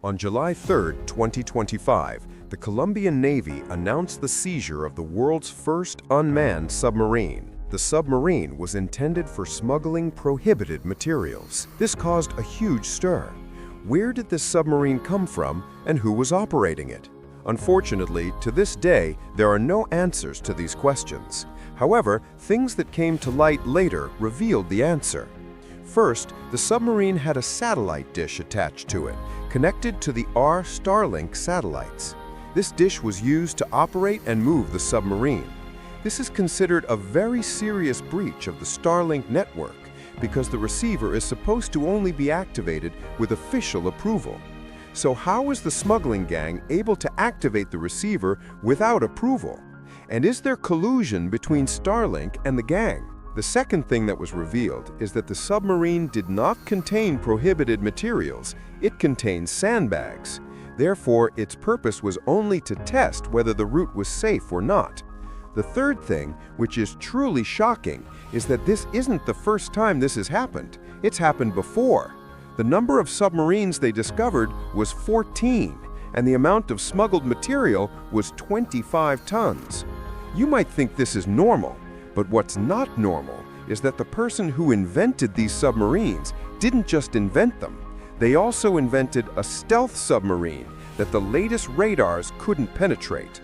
On July 3, 2025, the Colombian Navy announced the seizure of the world's first unmanned submarine. The submarine was intended for smuggling prohibited materials. This caused a huge stir. Where did this submarine come from, and who was operating it? Unfortunately, to this day, there are no answers to these questions. However, things that came to light later revealed the answer. First, the submarine had a satellite dish attached to it, connected to the Starlink satellites. This dish was used to operate and move the submarine. This is considered a very serious breach of the Starlink network because the receiver is supposed to only be activated with official approval. So how is the smuggling gang able to activate the receiver without approval? And is there collusion between Starlink and the gang? The second thing that was revealed is that the submarine did not contain prohibited materials. It contained sandbags. Therefore, its purpose was only to test whether the route was safe or not. The third thing, which is truly shocking, is that this isn't the first time this has happened. It's happened before. The number of submarines they discovered was 14, and the amount of smuggled material was 25 tons. You might think this is normal, but what's not normal is that the person who invented these submarines didn't just invent them. They also invented a stealth submarine that the latest radars couldn't penetrate.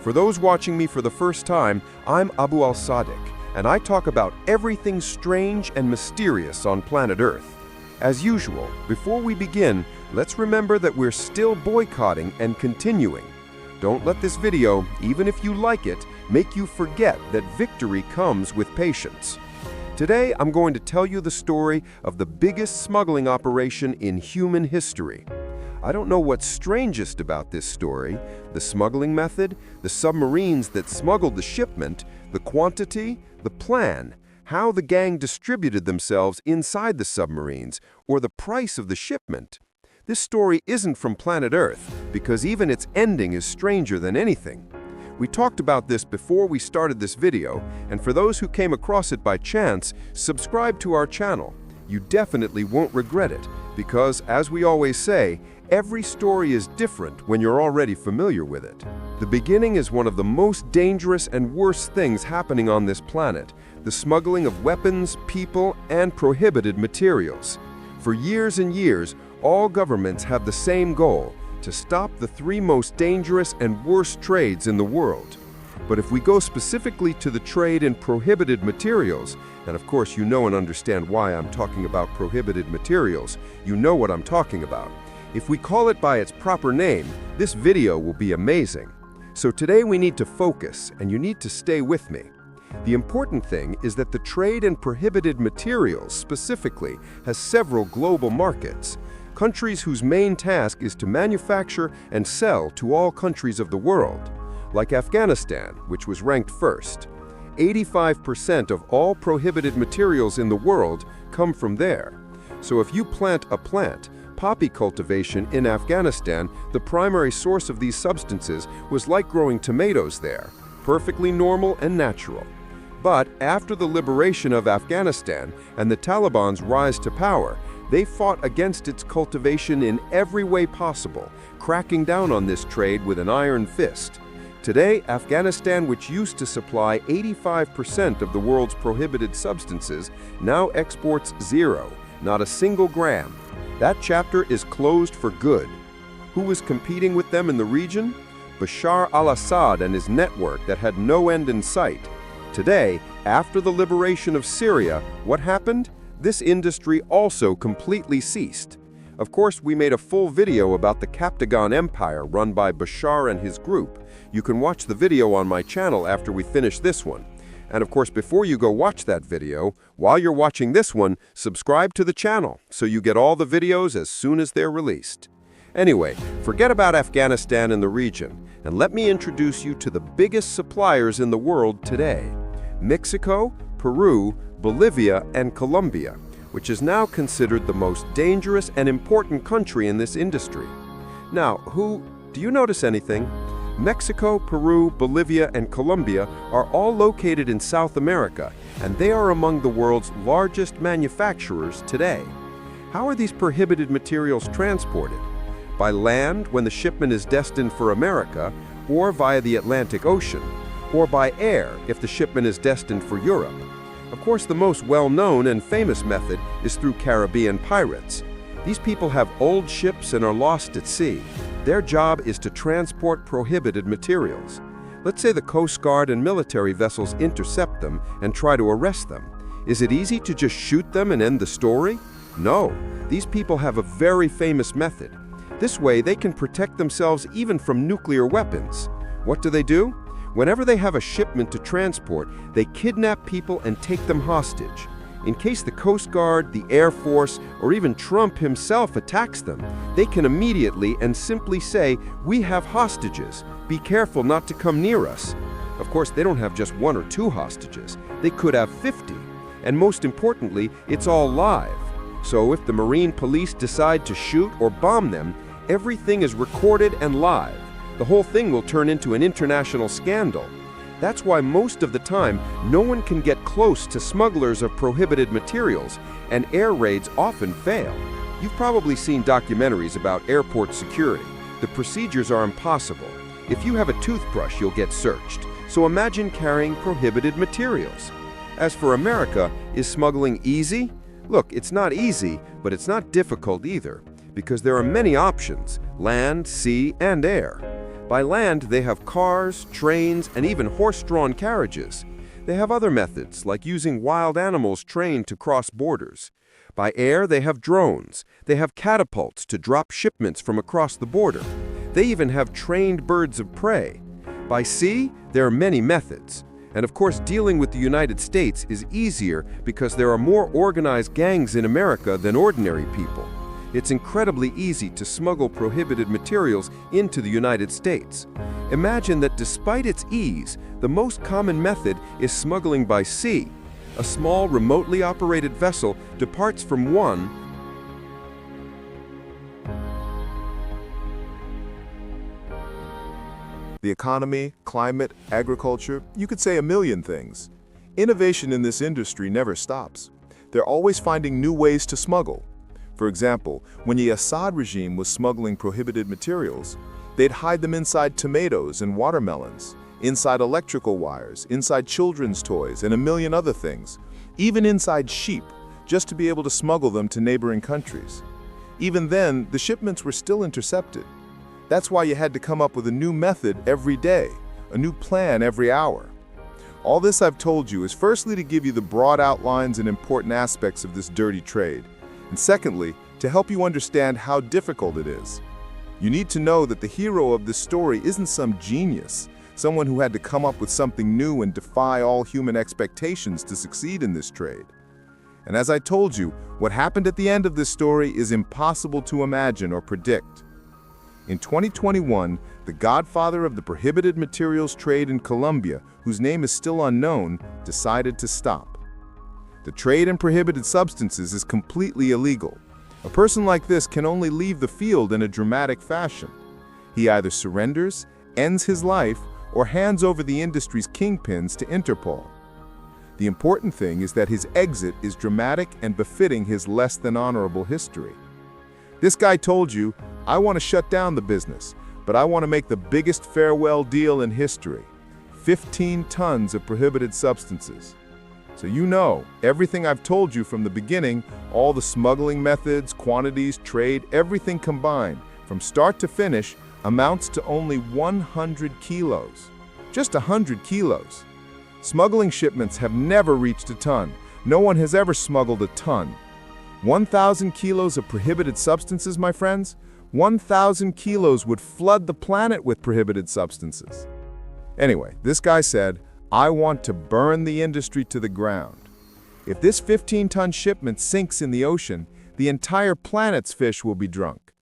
For those watching me for the first time, I'm Abu Al-Sadiq, and I talk about everything strange and mysterious on planet Earth. As usual, before we begin, let's remember that we're still boycotting and continuing. Don't let this video, even if you like it, make you forget that victory comes with patience. Today, I'm going to tell you the story of the biggest smuggling operation in human history. I don't know what's strangest about this story: the smuggling method, the submarines that smuggled the shipment, the quantity, the plan, how the gang distributed themselves inside the submarines, or the price of the shipment. This story isn't from planet Earth, because even its ending is stranger than anything. We talked about this before we started this video, and for those who came across it by chance, subscribe to our channel. You definitely won't regret it, because, as we always say, every story is different when you're already familiar with it. The beginning is one of the most dangerous and worst things happening on this planet: the smuggling of weapons, people, and prohibited materials. For years and years, all governments have the same goal: to stop the three most dangerous and worst trades in the world. But if we go specifically to the trade in prohibited materials, and of course you know and understand why I'm talking about prohibited materials, you know what I'm talking about. If we call it by its proper name, this video will be amazing. So today we need to focus, and you need to stay with me. The important thing is that the trade in prohibited materials specifically has several global markets. Countries whose main task is to manufacture and sell to all countries of the world, like Afghanistan, which was ranked first. 85% of all prohibited materials in the world come from there. So if you plant a plant, poppy cultivation in Afghanistan, the primary source of these substances was like growing tomatoes there, perfectly normal and natural. But after the liberation of Afghanistan and the Taliban's rise to power, they fought against its cultivation in every way possible, cracking down on this trade with an iron fist. Today, Afghanistan, which used to supply 85% of the world's prohibited substances, now exports zero, not a single gram. That chapter is closed for good. Who was competing with them in the region? Bashar al-Assad and his network that had no end in sight. Today, after the liberation of Syria, what happened? This industry also completely ceased. Of course, we made a full video about the Captagon Empire run by Bashar and his group. You can watch the video on my channel after we finish this one. And of course, before you go watch that video, while you're watching this one, subscribe to the channel so you get all the videos as soon as they're released. Anyway, forget about Afghanistan and the region, and let me introduce you to the biggest suppliers in the world today: Mexico, Peru, Bolivia, and Colombia, which is now considered the most dangerous and important country in this industry. Now, do you notice anything? Mexico, Peru, Bolivia, and Colombia are all located in South America, and they are among the world's largest manufacturers today. How are these prohibited materials transported? By land, when the shipment is destined for America, or via the Atlantic Ocean, or by air if the shipment is destined for Europe. Of course, the most well-known and famous method is through Caribbean pirates. These people have old ships and are lost at sea. Their job is to transport prohibited materials. Let's say the Coast Guard and military vessels intercept them and try to arrest them. Is it easy to just shoot them and end the story? No, these people have a very famous method. This way, they can protect themselves even from nuclear weapons. What do? Whenever they have a shipment to transport, they kidnap people and take them hostage. In case the Coast Guard, the Air Force, or even Trump himself attacks them, they can immediately and simply say, "We have hostages. Be careful not to come near us." Of course, they don't have just 1 or 2 hostages. They could have 50. And most importantly, it's all live. So if the Marine police decide to shoot or bomb them, everything is recorded and live. The whole thing will turn into an international scandal. That's why most of the time, no one can get close to smugglers of prohibited materials, and air raids often fail. You've probably seen documentaries about airport security. The procedures are impossible. If you have a toothbrush, you'll get searched. So imagine carrying prohibited materials. As for America, is smuggling easy? Look, it's not easy, but it's not difficult either, because there are many options: land, sea, and air. By land, they have cars, trains, and even horse-drawn carriages. They have other methods, like using wild animals trained to cross borders. By air, they have drones. They have catapults to drop shipments from across the border. They even have trained birds of prey. By sea, there are many methods. And of course, dealing with the United States is easier because there are more organized gangs in America than ordinary people. It's incredibly easy to smuggle prohibited materials into the United States. Imagine that despite its ease, the most common method is smuggling by sea. A small, remotely operated vessel departs from one The economy, climate, agriculture, you could say a million things. Innovation in this industry never stops. They're always finding new ways to smuggle. For example, when the Assad regime was smuggling prohibited materials, they'd hide them inside tomatoes and watermelons, inside electrical wires, inside children's toys, and a million other things, even inside sheep, just to be able to smuggle them to neighboring countries. Even then, the shipments were still intercepted. That's why you had to come up with a new method every day, a new plan every hour. All this I've told you is firstly to give you the broad outlines and important aspects of this dirty trade, and secondly, to help you understand how difficult it is. You need to know that the hero of this story isn't some genius, someone who had to come up with something new and defy all human expectations to succeed in this trade. And as I told you, what happened at the end of this story is impossible to imagine or predict. In 2021, the godfather of the prohibited materials trade in Colombia, whose name is still unknown, decided to stop. The trade in prohibited substances is completely illegal. A person like this can only leave the field in a dramatic fashion. He either surrenders, ends his life, or hands over the industry's kingpins to Interpol. The important thing is that his exit is dramatic and befitting his less than honorable history. This guy told you, "I want to shut down the business, but I want to make the biggest farewell deal in history. 15 tons of prohibited substances." So you know, everything I've told you from the beginning, all the smuggling methods, quantities, trade, everything combined, from start to finish, amounts to only 100 kilos. Just 100 kilos. Smuggling shipments have never reached a ton. No one has ever smuggled a ton. 1,000 kilos of prohibited substances, my friends? 1,000 kilos would flood the planet with prohibited substances. Anyway, this guy said, "I want to burn the industry to the ground. If this 15-ton shipment sinks in the ocean, the entire planet's fish will be drunk."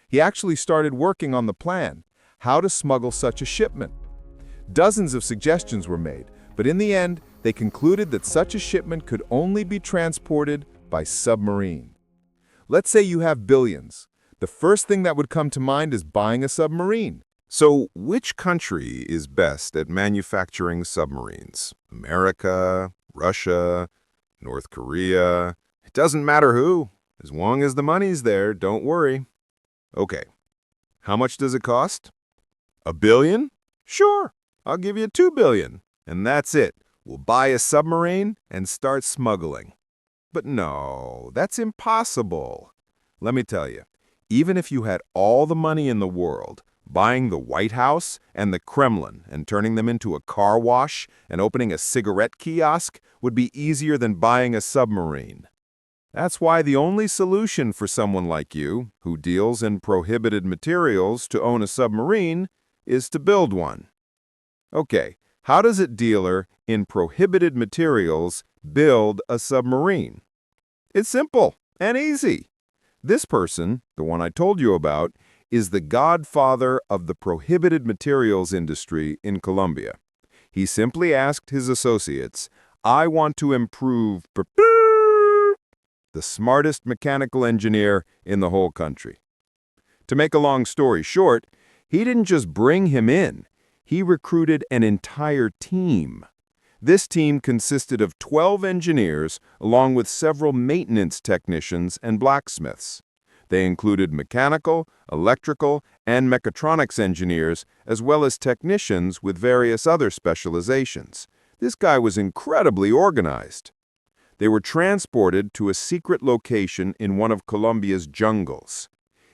He actually started working on the plan, how to smuggle such a shipment. Dozens of suggestions were made, but in the end, they concluded that such a shipment could only be transported by submarine. Let's say you have billions. The first thing that would come to mind is buying a submarine. So, which country is best at manufacturing submarines? America, Russia, North Korea? It doesn't matter who. As long as the money's there, don't worry. Okay, How much does it cost? $1 billion? Sure, I'll give you $2 billion. And that's it. We'll buy a submarine and start smuggling. But no, that's impossible. Let me tell you, even if you had all the money in the world, buying the White House and the Kremlin and turning them into a car wash and opening a cigarette kiosk would be easier than buying a submarine. That's why the only solution for someone like you, who deals in prohibited materials, to own a submarine is to build one. Okay, how does a dealer in prohibited materials build a submarine? It's simple and easy. This person, the one I told you about, is the godfather of the prohibited materials industry in Colombia. He simply asked his associates, "I want to improve the smartest mechanical engineer in the whole country." To make a long story short, he didn't just bring him in. He recruited an entire team. This team consisted of 12 engineers, along with several maintenance technicians and blacksmiths. They included mechanical, electrical, and mechatronics engineers, as well as technicians with various other specializations. This guy was incredibly organized. They were transported to a secret location in one of Colombia's jungles.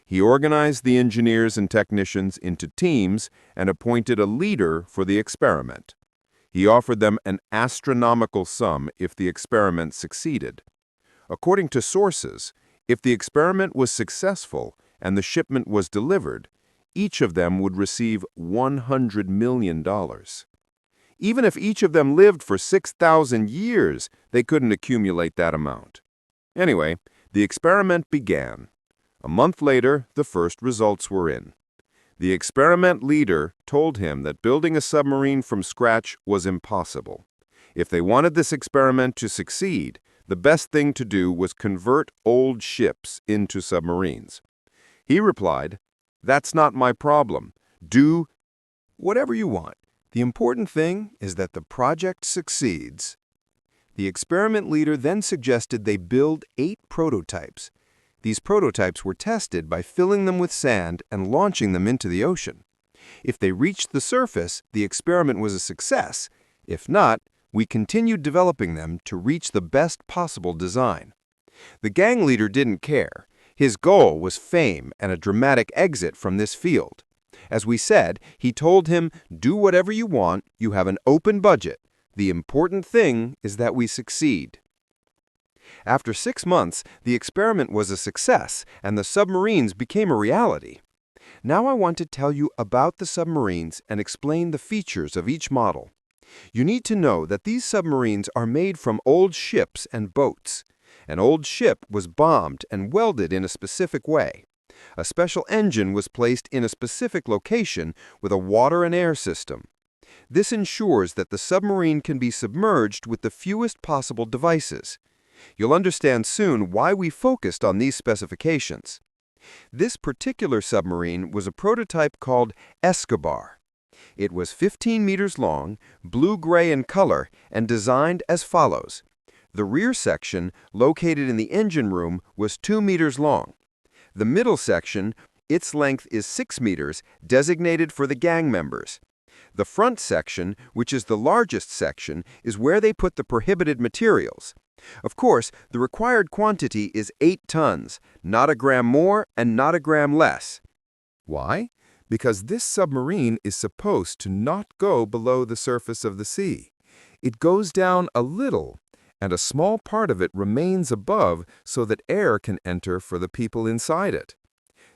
He organized the engineers and technicians into teams and appointed a leader for the experiment. He offered them an astronomical sum if the experiment succeeded. According to sources, if the experiment was successful and the shipment was delivered, each of them would receive $100 million. Even if each of them lived for 6,000 years, they couldn't accumulate that amount. Anyway, the experiment began. A month later, the first results were in. The experiment leader told him that building a submarine from scratch was impossible. If they wanted this experiment to succeed, the best thing to do was convert old ships into submarines. He replied, "That's not my problem. Do whatever you want. The important thing is that the project succeeds." The experiment leader then suggested they build 8 prototypes. These prototypes were tested by filling them with sand and launching them into the ocean. If they reached the surface, the experiment was a success. If not, we continued developing them to reach the best possible design. The gang leader didn't care. His goal was fame and a dramatic exit from this field. As we said, he told him, "Do whatever you want, you have an open budget. The important thing is that we succeed." After 6 months, the experiment was a success, and the submarines became a reality. Now I want to tell you about the submarines and explain the features of each model. You need to know that these submarines are made from old ships and boats. An old ship was bombed and welded in a specific way. A special engine was placed in a specific location with a water and air system. This ensures that the submarine can be submerged with the fewest possible devices. You'll understand soon why we focused on these specifications. This particular submarine was a prototype called Escobar. It was 15 meters long, blue-gray in color, and designed as follows. The rear section, located in the engine room, was 2 meters long. The middle section, its length is 6 meters, designated for the gang members. The front section, which is the largest section, is where they put the prohibited materials. Of course, the required quantity is 8 tons, not a gram more and not a gram less. Why? Because this submarine is supposed to not go below the surface of the sea. It goes down a little, and a small part of it remains above so that air can enter for the people inside it.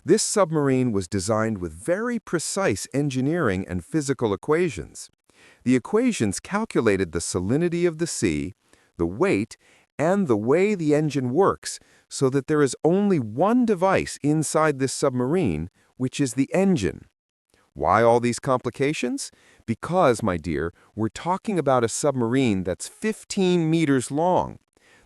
This submarine was designed with very precise engineering and physical equations. The equations calculated the salinity of the sea, the weight, and the way the engine works, so that there is only one device inside this submarine, which is the engine. Why all these complications? Because, my dear, we're talking about a submarine that's 15 meters long.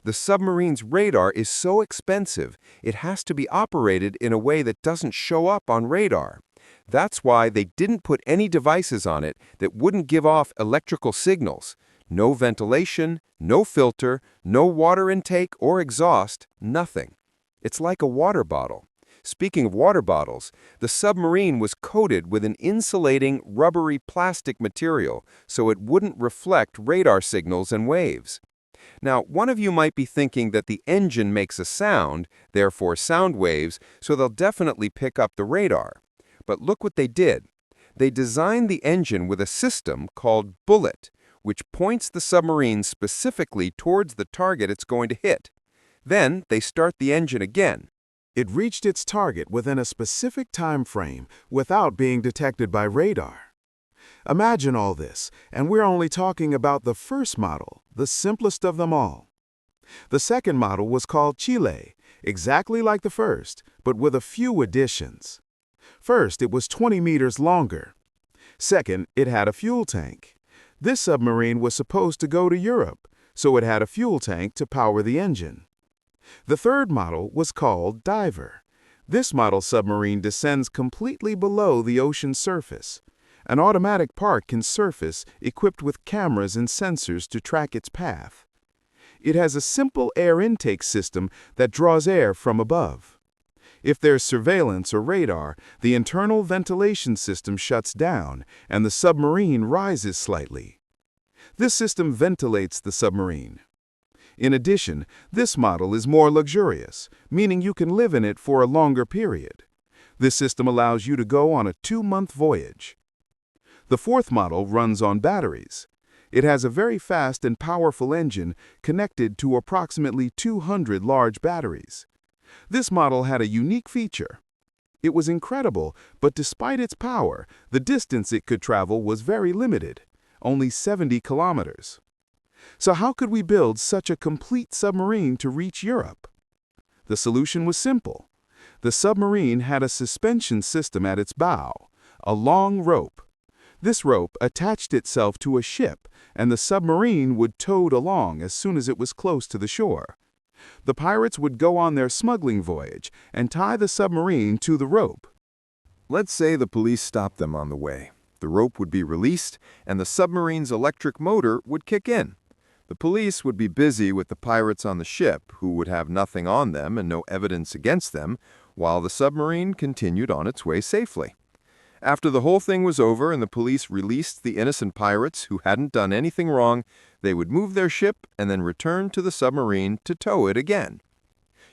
The submarine's radar is so expensive, it has to be operated in a way that doesn't show up on radar. That's why they didn't put any devices on it that wouldn't give off electrical signals. No ventilation, no filter, no water intake or exhaust, nothing. It's like a water bottle. Speaking of water bottles, the submarine was coated with an insulating, rubbery plastic material so it wouldn't reflect radar signals and waves. Now, one of you might be thinking that the engine makes a sound, therefore sound waves, so they'll definitely pick up the radar. But look what they did. They designed the engine with a system called Bullet, which points the submarine specifically towards the target it's going to hit. Then they start the engine again. It reached its target within a specific time frame without being detected by radar. Imagine all this, and we're only talking about the first model, the simplest of them all. The second model was called Chile, exactly like the first, but with a few additions. First, it was 20 meters longer. Second, it had a fuel tank. This submarine was supposed to go to Europe, so it had a fuel tank to power the engine. The third model was called Diver. This model submarine descends completely below the ocean surface. An automatic part can surface equipped with cameras and sensors to track its path. It has a simple air intake system that draws air from above. If there's surveillance or radar, the internal ventilation system shuts down and the submarine rises slightly. This system ventilates the submarine. In addition, this model is more luxurious, meaning you can live in it for a longer period. This system allows you to go on a 2-month voyage. The fourth model runs on batteries. It has a very fast and powerful engine connected to approximately 200 large batteries. This model had a unique feature. It was incredible, but despite its power, the distance it could travel was very limited, only 70 kilometers. So how could we build such a complete submarine to reach Europe? The solution was simple. The submarine had a suspension system at its bow, a long rope. This rope attached itself to a ship, and the submarine would tow it along as soon as it was close to the shore. The pirates would go on their smuggling voyage and tie the submarine to the rope. Let's say the police stopped them on the way. The rope would be released, and the submarine's electric motor would kick in. The police would be busy with the pirates on the ship, who would have nothing on them and no evidence against them, while the submarine continued on its way safely. After the whole thing was over and the police released the innocent pirates who hadn't done anything wrong, they would move their ship and then return to the submarine to tow it again.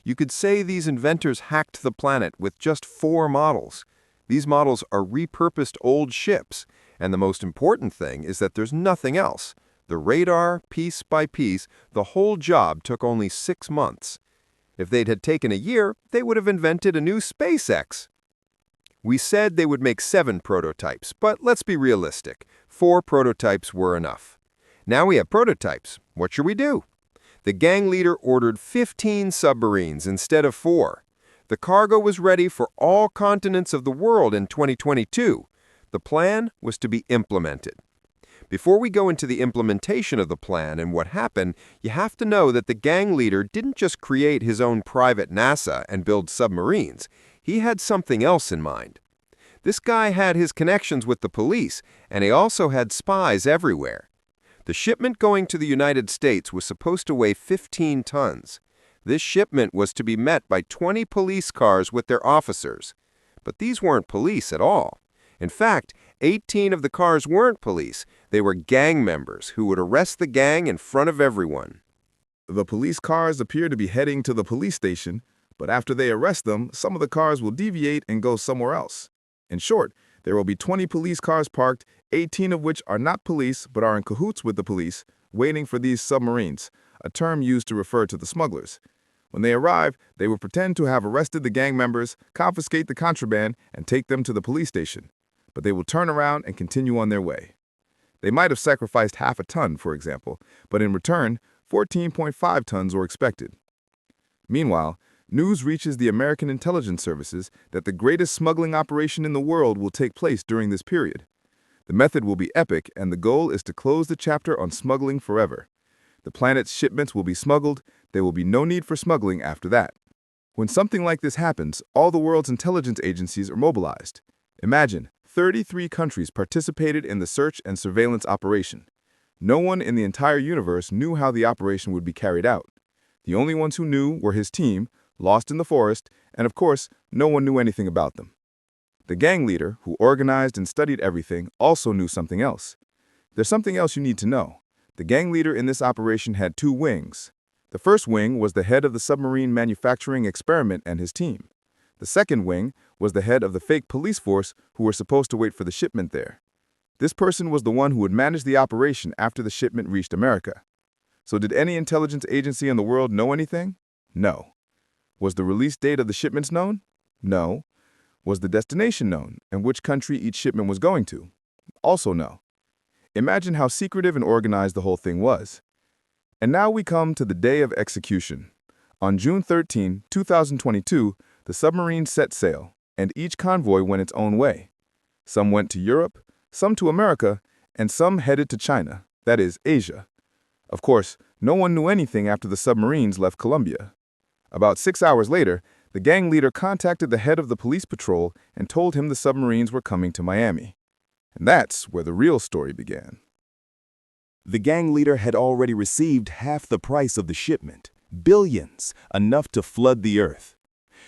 You could say these inventors hacked the planet with just 4 models. These models are repurposed old ships, and the most important thing is that there's nothing else. The radar, piece by piece, the whole job took only 6 months. If they'd had taken a year, they would have invented a new SpaceX. We said they would make 7 prototypes, but let's be realistic. 4 prototypes were enough. Now we have prototypes. What should we do? The gang leader ordered 15 submarines instead of 4. The cargo was ready for all continents of the world in 2022. The plan was to be implemented. Before we go into the implementation of the plan and what happened, you have to know that the gang leader didn't just create his own private NASA and build submarines. He had something else in mind. This guy had his connections with the police, and he also had spies everywhere. The shipment going to the United States was supposed to weigh 15 tons. This shipment was to be met by 20 police cars with their officers. But these weren't police at all. In fact, 18 of the cars weren't police. They were gang members who would arrest the gang in front of everyone. The police cars appear to be heading to the police station, but after they arrest them, some of the cars will deviate and go somewhere else. In short, there will be 20 police cars parked, 18 of which are not police but are in cahoots with the police, waiting for these submarines, a term used to refer to the smugglers. When they arrive, they will pretend to have arrested the gang members, confiscate the contraband, and take them to the police station. But they will turn around and continue on their way. They might have sacrificed half a ton, for example, but in return, 14.5 tons were expected. Meanwhile, news reaches the American intelligence services that the greatest smuggling operation in the world will take place during this period. The method will be epic, and the goal is to close the chapter on smuggling forever. The planet's shipments will be smuggled. There will be no need for smuggling after that. When something like this happens, all the world's intelligence agencies are mobilized. Imagine, 33 countries participated in the search and surveillance operation. No one in the entire universe knew how the operation would be carried out. The only ones who knew were his team, lost in the forest, and of course, no one knew anything about them. The gang leader, who organized and studied everything, also knew something else. There's something else you need to know. The gang leader in this operation had two wings. The first wing was the head of the submarine manufacturing experiment and his team. The second wing was the head of the fake police force who were supposed to wait for the shipment there. This person was the one who would manage the operation after the shipment reached America. So did any intelligence agency in the world know anything? No. Was the release date of the shipments known? No. Was the destination known and which country each shipment was going to? Also no. Imagine how secretive and organized the whole thing was. And now we come to the day of execution. On June 13, 2022, the submarines set sail, and each convoy went its own way. Some went to Europe, some to America, and some headed to China, that is, Asia. Of course, no one knew anything after the submarines left Colombia. About 6 hours later, the gang leader contacted the head of the police patrol and told him the submarines were coming to Miami. And that's where the real story began. The gang leader had already received half the price of the shipment, billions, enough to flood the earth.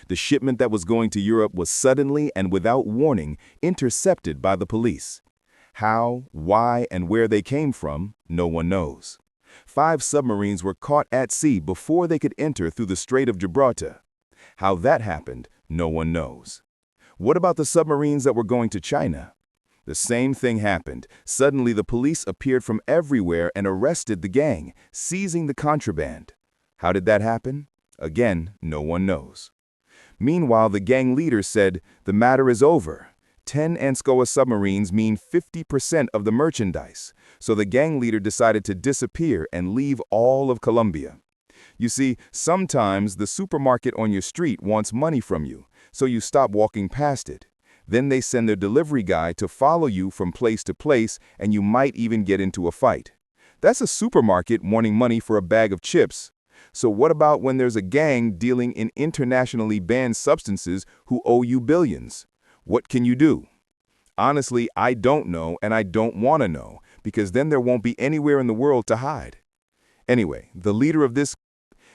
The shipment that was going to Europe was suddenly and without warning intercepted by the police. How, why, and where they came from, no one knows. 5 submarines were caught at sea before they could enter through the Strait of Gibraltar. How that happened, no one knows. What about the submarines that were going to China? The same thing happened. Suddenly, the police appeared from everywhere and arrested the gang, seizing the contraband. How did that happen? Again, no one knows. Meanwhile, the gang leader said, "The matter is over. 10 ANSCOA submarines mean 50% of the merchandise." So the gang leader decided to disappear and leave all of Colombia. You see, sometimes the supermarket on your street wants money from you, so you stop walking past it. Then they send their delivery guy to follow you from place to place, and you might even get into a fight. That's a supermarket wanting money for a bag of chips. So what about when there's a gang dealing in internationally banned substances who owe you billions? What can you do? Honestly, I don't know, and I don't want to know, because then there won't be anywhere in the world to hide. Anyway, the leader of this,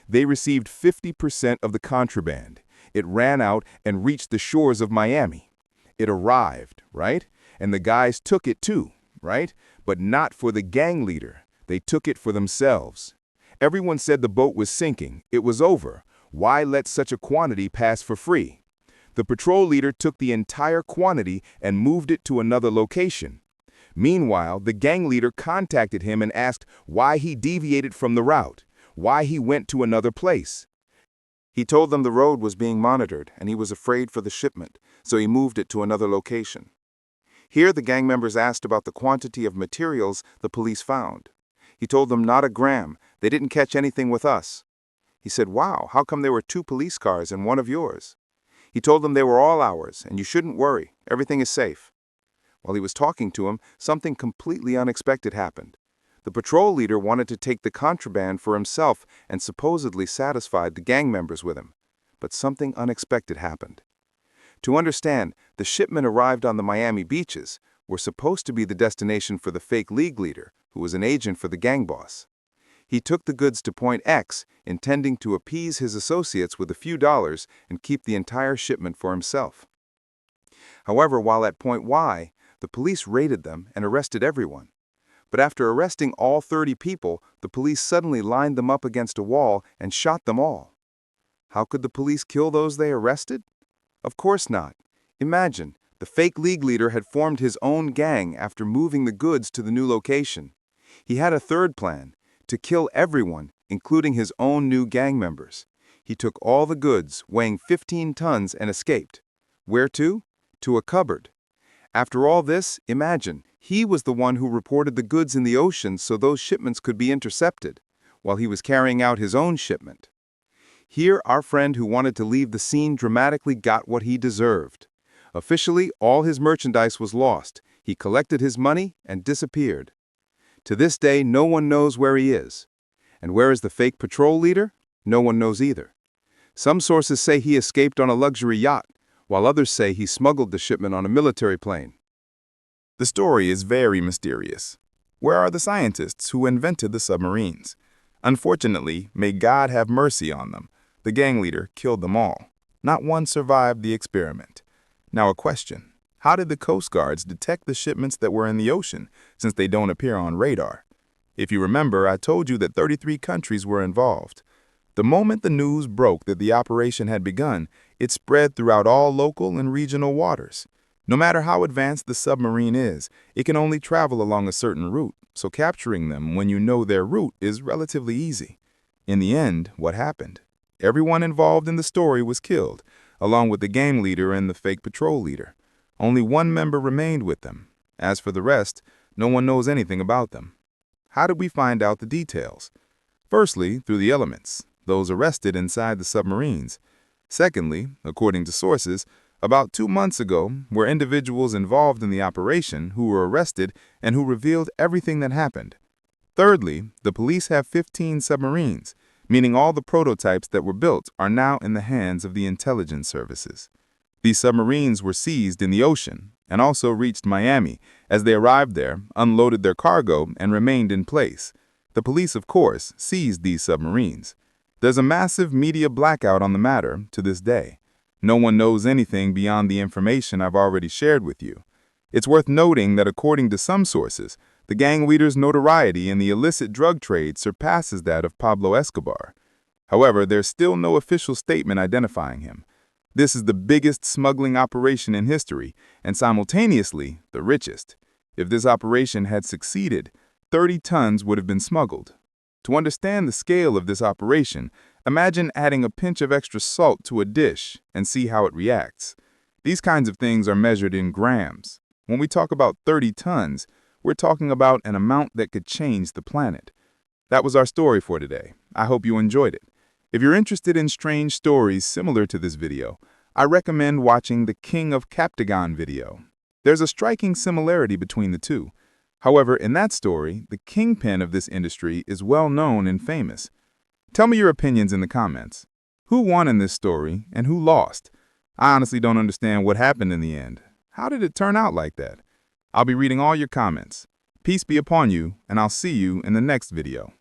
they received 50% of the contraband. It ran out and reached the shores of Miami. It arrived, right? And the guys took it too, right? But not for the gang leader. They took it for themselves. Everyone said the boat was sinking. It was over. Why let such a quantity pass for free? The patrol leader took the entire quantity and moved it to another location. Meanwhile, the gang leader contacted him and asked why he deviated from the route, why he went to another place. He told them the road was being monitored and he was afraid for the shipment, so he moved it to another location. Here, the gang members asked about the quantity of materials the police found. He told them not a gram. They didn't catch anything with us. He said, "Wow, how come there were 2 police cars and 1 of yours?" He told them they were all ours, and you shouldn't worry. Everything is safe. While he was talking to him, something completely unexpected happened. The patrol leader wanted to take the contraband for himself and supposedly satisfied the gang members with him. But something unexpected happened. To understand, the shipment arrived on the Miami beaches, were supposed to be the destination for the fake league leader, who was an agent for the gang boss. He took the goods to point X, intending to appease his associates with a few dollars and keep the entire shipment for himself. However, while at point Y, the police raided them and arrested everyone. But after arresting all 30 people, the police suddenly lined them up against a wall and shot them all. How could the police kill those they arrested? Of course not. Imagine, the fake league leader had formed his own gang after moving the goods to the new location. He had a third plan, to kill everyone, including his own new gang members. He took all the goods, weighing 15 tons, and escaped. Where to? To a cupboard. After all this, imagine, he was the one who reported the goods in the ocean so those shipments could be intercepted, while he was carrying out his own shipment. Here, our friend who wanted to leave the scene dramatically got what he deserved. Officially, all his merchandise was lost. He collected his money and disappeared. To this day, no one knows where he is. And where is the fake patrol leader? No one knows either. Some sources say he escaped on a luxury yacht, while others say he smuggled the shipment on a military plane. The story is very mysterious. Where are the scientists who invented the submarines? Unfortunately, may God have mercy on them. The gang leader killed them all. Not one survived the experiment. Now a question. How did the Coast Guards detect the shipments that were in the ocean, since they don't appear on radar? If you remember, I told you that 33 countries were involved. The moment the news broke that the operation had begun, it spread throughout all local and regional waters. No matter how advanced the submarine is, it can only travel along a certain route, so capturing them when you know their route is relatively easy. In the end, what happened? Everyone involved in the story was killed, along with the gang leader and the fake patrol leader. Only one member remained with them. As for the rest, no one knows anything about them. How did we find out the details? Firstly, through the elements, those arrested inside the submarines. Secondly, according to sources, about 2 months ago were individuals involved in the operation who were arrested and who revealed everything that happened. Thirdly, the police have 15 submarines, meaning all the prototypes that were built are now in the hands of the intelligence services. These submarines were seized in the ocean and also reached Miami. As they arrived there, unloaded their cargo, and remained in place. The police, of course, seized these submarines. There's a massive media blackout on the matter to this day. No one knows anything beyond the information I've already shared with you. It's worth noting that according to some sources, the gang leader's notoriety in the illicit drug trade surpasses that of Pablo Escobar. However, there's still no official statement identifying him. This is the biggest smuggling operation in history, and simultaneously, the richest. If this operation had succeeded, 30 tons would have been smuggled. To understand the scale of this operation, imagine adding a pinch of extra salt to a dish and see how it reacts. These kinds of things are measured in grams. When we talk about 30 tons, we're talking about an amount that could change the planet. That was our story for today. I hope you enjoyed it. If you're interested in strange stories similar to this video, I recommend watching the King of Captagon video. There's a striking similarity between the two. However, in that story, the kingpin of this industry is well known and famous. Tell me your opinions in the comments. Who won in this story and who lost? I honestly don't understand what happened in the end. How did it turn out like that? I'll be reading all your comments. Peace be upon you, and I'll see you in the next video.